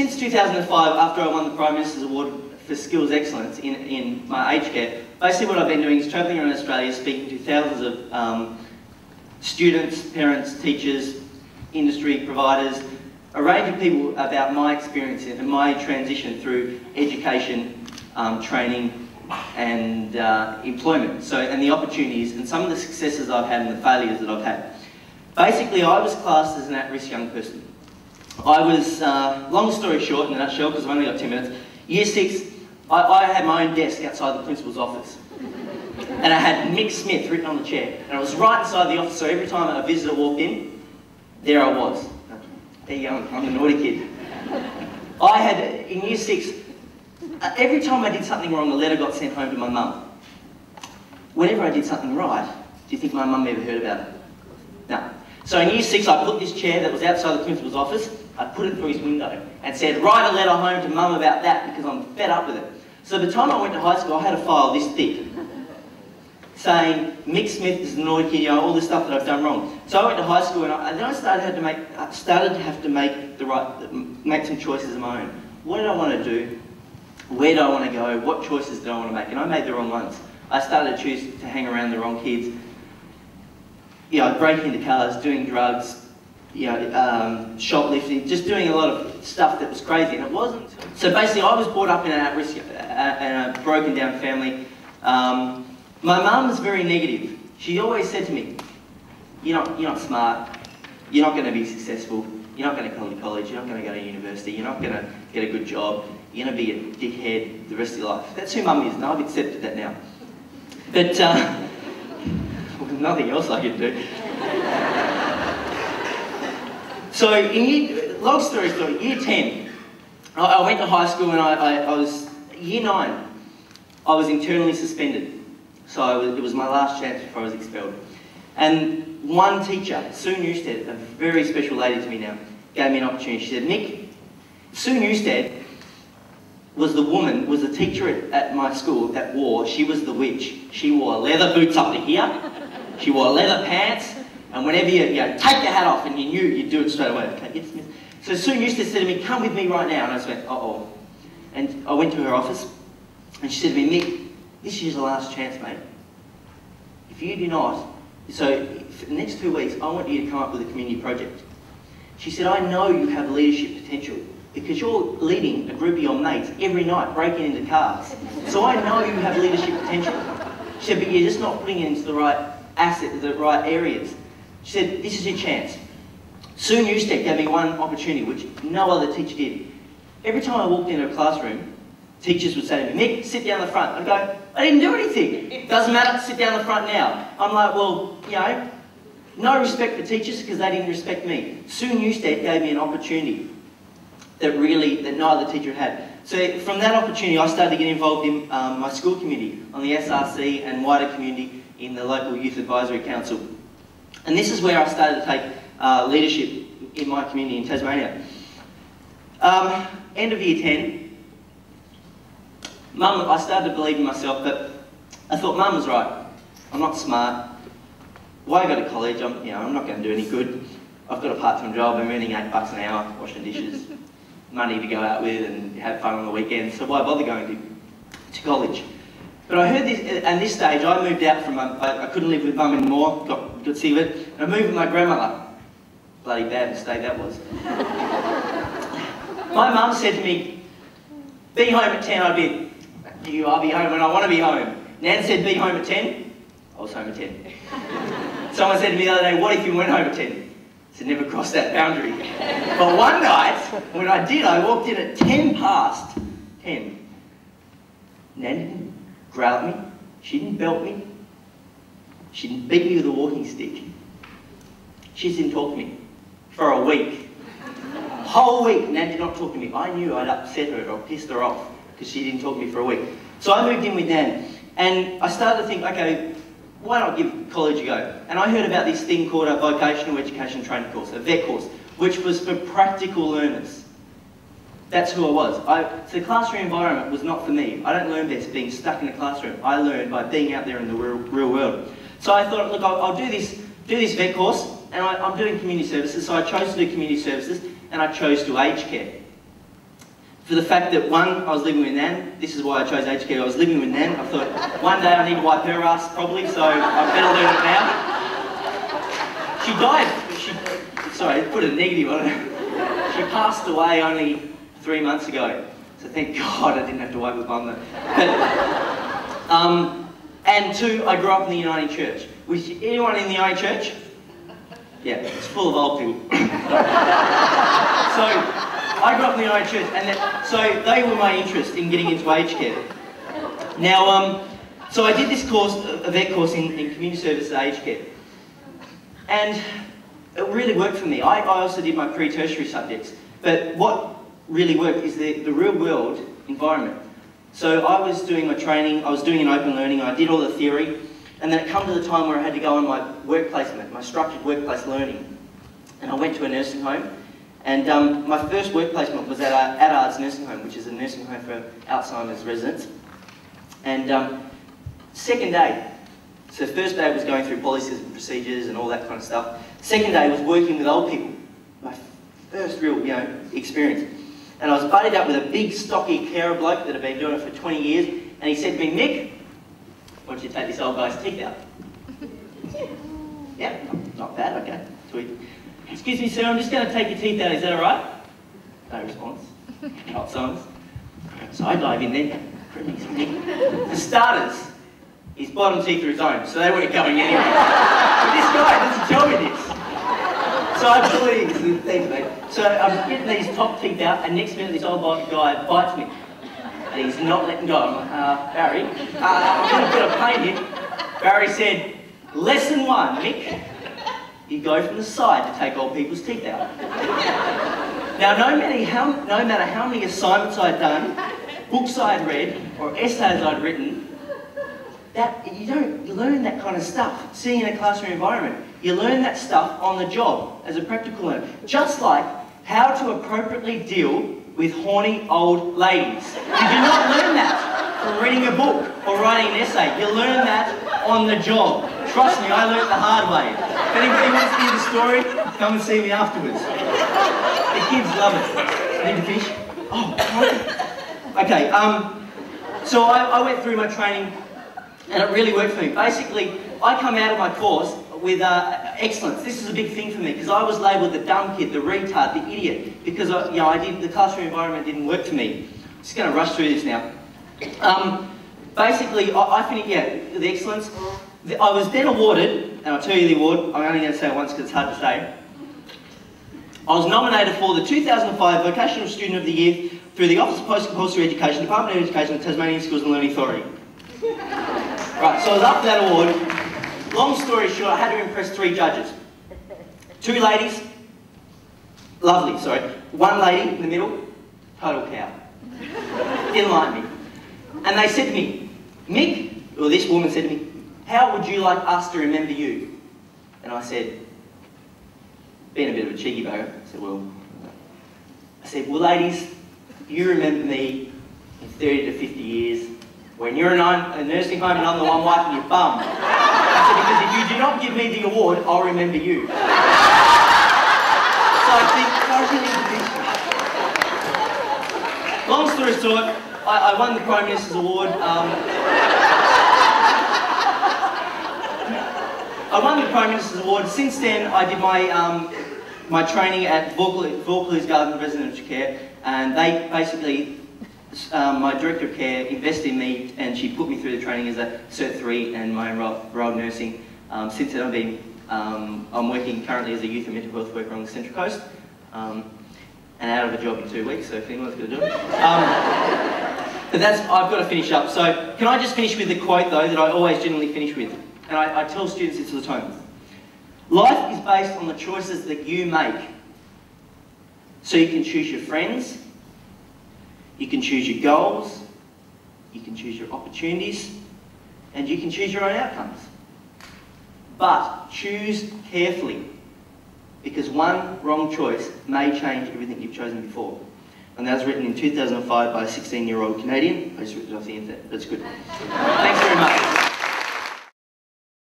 since 2005, after I won the Prime Minister's Award for Skills Excellence in my aged care, basically what I've been doing is travelling around Australia, speaking to thousands of students, parents, teachers, industry providers, a range of people about my experience and my transition through education, training and employment, and the opportunities and some of the successes I've had and the failures that I've had. Basically, I was classed as an at-risk young person. I was, long story short in a nutshell, because I've only got 10 minutes, Year 6, I had my own desk outside the principal's office. And I had Mick Smith written on the chair. And I was right inside the office, so every time a visitor walked in, there I was. There you go, I'm the naughty kid. I had, in Year 6, every time I did something wrong, a letter got sent home to my mum. Whenever I did something right, do you think my mum ever heard about it? No. So in Year 6, I put this chair that was outside the principal's office, I put it through his window and said, write a letter home to mum about that because I'm fed up with it. So by the time I went to high school, I had a file this thick saying, Mick Smith is the naughty kid, all this stuff that I've done wrong. So I went to high school and then I started to have to make some choices of my own. What did I want to do? Where do I want to go? What choices did I want to make? And I made the wrong ones. I started to choose to hang around the wrong kids. Breaking into cars, doing drugs, shoplifting, just doing a lot of stuff that was crazy, and it wasn't. So basically, I was brought up in an at-risk and a broken down family. My mum was very negative. She always said to me, you're not smart, you're not going to be successful, you're not going to come to college, you're not going to go to university, you're not going to get a good job, you're going to be a dickhead the rest of your life. That's who mum is, and I've accepted that now. But nothing else I could do. So, long story short, Year 10, I went to high school and I was, Year 9, I was internally suspended. So it was my last chance before I was expelled. And one teacher, Sue Newstead, a very special lady to me now, gave me an opportunity. She said, Mick, Sue Newstead was the teacher at my school that she was the witch. She wore leather boots up to here, she wore leather pants, and whenever you take your hat off and you knew, you'd do it straight away. Okay, yes, miss. So Sue Newstead said to me, come with me right now. And I just went, uh-oh. And I went to her office, and she said to me, Mick, this is your last chance, mate. If you do not, so for the next 2 weeks, I want you to come up with a community project. She said, I know you have leadership potential because you're leading a group of your mates every night, breaking into cars. So I know you have leadership potential. She said, but you're just not putting it into the right the right areas. She said, this is your chance. Sue Newstead gave me one opportunity, which no other teacher did. Every time I walked into a classroom, teachers would say to me, Mick, sit down the front. I'd go, I didn't do anything. It doesn't matter, sit down the front now. I'm like, well, no respect for teachers because they didn't respect me. Sue Newstead gave me an opportunity that no other teacher had. So from that opportunity, I started to get involved in my school community, on the SRC and wider community in the local Youth Advisory Council. And this is where I started to take leadership in my community in Tasmania. End of Year 10, I started to believe in myself, but I thought, Mum was right. I'm not smart. Why go to college? I'm not going to do any good. I've got a part-time job. I'm earning $8 an hour, washing dishes, money to go out with and have fun on the weekends. So why bother going to college? But I heard this, at this stage, I moved out from I couldn't live with Mum anymore, got sick of it, and I moved with my grandmother. Bloody bad mistake that was. My mum said to me, be home at 10, I'll be home when I want to be home. Nan said, be home at 10, I was home at 10. Someone said to me the other day, what if you weren't home at 10? I said, never crossed that boundary. But one night, when I did, I walked in at 10 past 10. Nan didn't growl at me, she didn't belt me, she didn't beat me with a walking stick. She just didn't talk to me for a week. Whole week, Nan did not talk to me. I knew I'd upset her or pissed her off because she didn't talk to me for a week. So I moved in with Nan and I started to think, okay, why not give college a go? And I heard about this thing called a vocational education training course, a VET course, which was for practical learners. That's who I was. So the classroom environment was not for me. I don't learn best being stuck in a classroom. I learn by being out there in the real world. So I thought, look, I'll do this VET course, and I'm doing community services, so I chose to do community services, and I chose to aged care. for the fact that, one, I was living with Nan. This is why I chose aged care. I was living with Nan. I thought, one day I need to wipe her ass probably, so I better learn it now. She died. Sorry, put a negative on it. She passed away only 3 months ago. So thank God I didn't have to wipe her bum though. And two, I grew up in the Uniting Church. Which, anyone in the Uniting Church? Yeah, it's full of old people. So, I grew up in the Uniting Church, and so they were my interest in getting into aged care. Now, so I did this course, a vet course in community service and aged care. And it really worked for me. I also did my pre-tertiary subjects, but what really worked is the real world environment. So I was doing my training, I was doing an open learning, I did all the theory, and then it came to the time where I had to go on my work placement, my structured workplace learning. And I went to a nursing home, and my first work placement was at Adard's nursing home, which is a nursing home for Alzheimer's residents. And second day, so first day was going through policies and procedures and all that kind of stuff. Second day was working with old people, my first real, experience. And I was buddied up with a big, stocky carer bloke that had been doing it for 20 years, and he said to me, Mick, why don't you take this old guy's teeth out? Yeah, not bad, okay. Sweet. Excuse me, sir, I'm just going to take your teeth out, is that all right? No response. Not silence. So I dive in there. For starters, his bottom teeth are his own, so they weren't going anywhere. But this guy doesn't tell me this. So I believe, thanks mate. So I'm getting these top teeth out, and next minute this old guy bites me. And he's not letting go. I'm like, Barry, I'm in a bit of pain here. Barry said, lesson 1, Mick, you go from the side to take old people's teeth out. Now, no matter how many assignments I'd done, books I'd read, or essays I'd written, you don't learn that kind of stuff sitting in a classroom environment. You learn that stuff on the job as a practical learner. Just like how to appropriately deal with horny old ladies. You do not learn that from reading a book or writing an essay. You learn that on the job. Trust me, I learned the hard way. If anybody wants to hear the story, come and see me afterwards. The kids love it. Need a fish? Oh, okay. So I went through my training, and it really worked for me. Basically, I come out of my course with excellence. This is a big thing for me, because I was labelled the dumb kid, the retard, the idiot, because the classroom environment didn't work for me. I'm just going to rush through this now. Basically, I finished, the excellence. I was then awarded, and I'll tell you the award, I'm only going to say it once because it's hard to say. I was nominated for the 2005 Vocational Student of the Year through the Office of Post-Compulsory Education, Department of Education, and Tasmanian Schools and Learning Authority. Right, so I was up for that award. Long story short, I had to impress 3 judges. 2 ladies, lovely, sorry. 1 lady in the middle, total cow. Didn't like me. And they said to me, Mick, or this woman said to me, how would you like us to remember you? And I said, being a bit of a cheeky bugger, I said, well ladies, you remember me in 30 to 50 years when you're in a nursing home and I'm the one wiping your bum. I said, because if you do not give me the award, I'll remember you. So I think, long story short, I won the Prime Minister's Award. I won the Prime Minister's Award. Since then, I did my training at Vaucluse Garden Residential Care, and they basically, my Director of Care invested in me, and she put me through the training as a Cert 3 and my enrolled nursing. Since then, I'm working currently as a youth and mental health worker on the Central Coast, and out of a job in 2 weeks, so if anyone's going to do it. But I've got to finish up. So, can I just finish with the quote, though, that I always generally finish with? And I tell students this all the time. Life is based on the choices that you make. So you can choose your friends, you can choose your goals, you can choose your opportunities, and you can choose your own outcomes. But choose carefully, because one wrong choice may change everything you've chosen before. And that was written in 2005 by a 16-year-old Canadian. I just ripped it off the internet, but it's good. Thanks very much.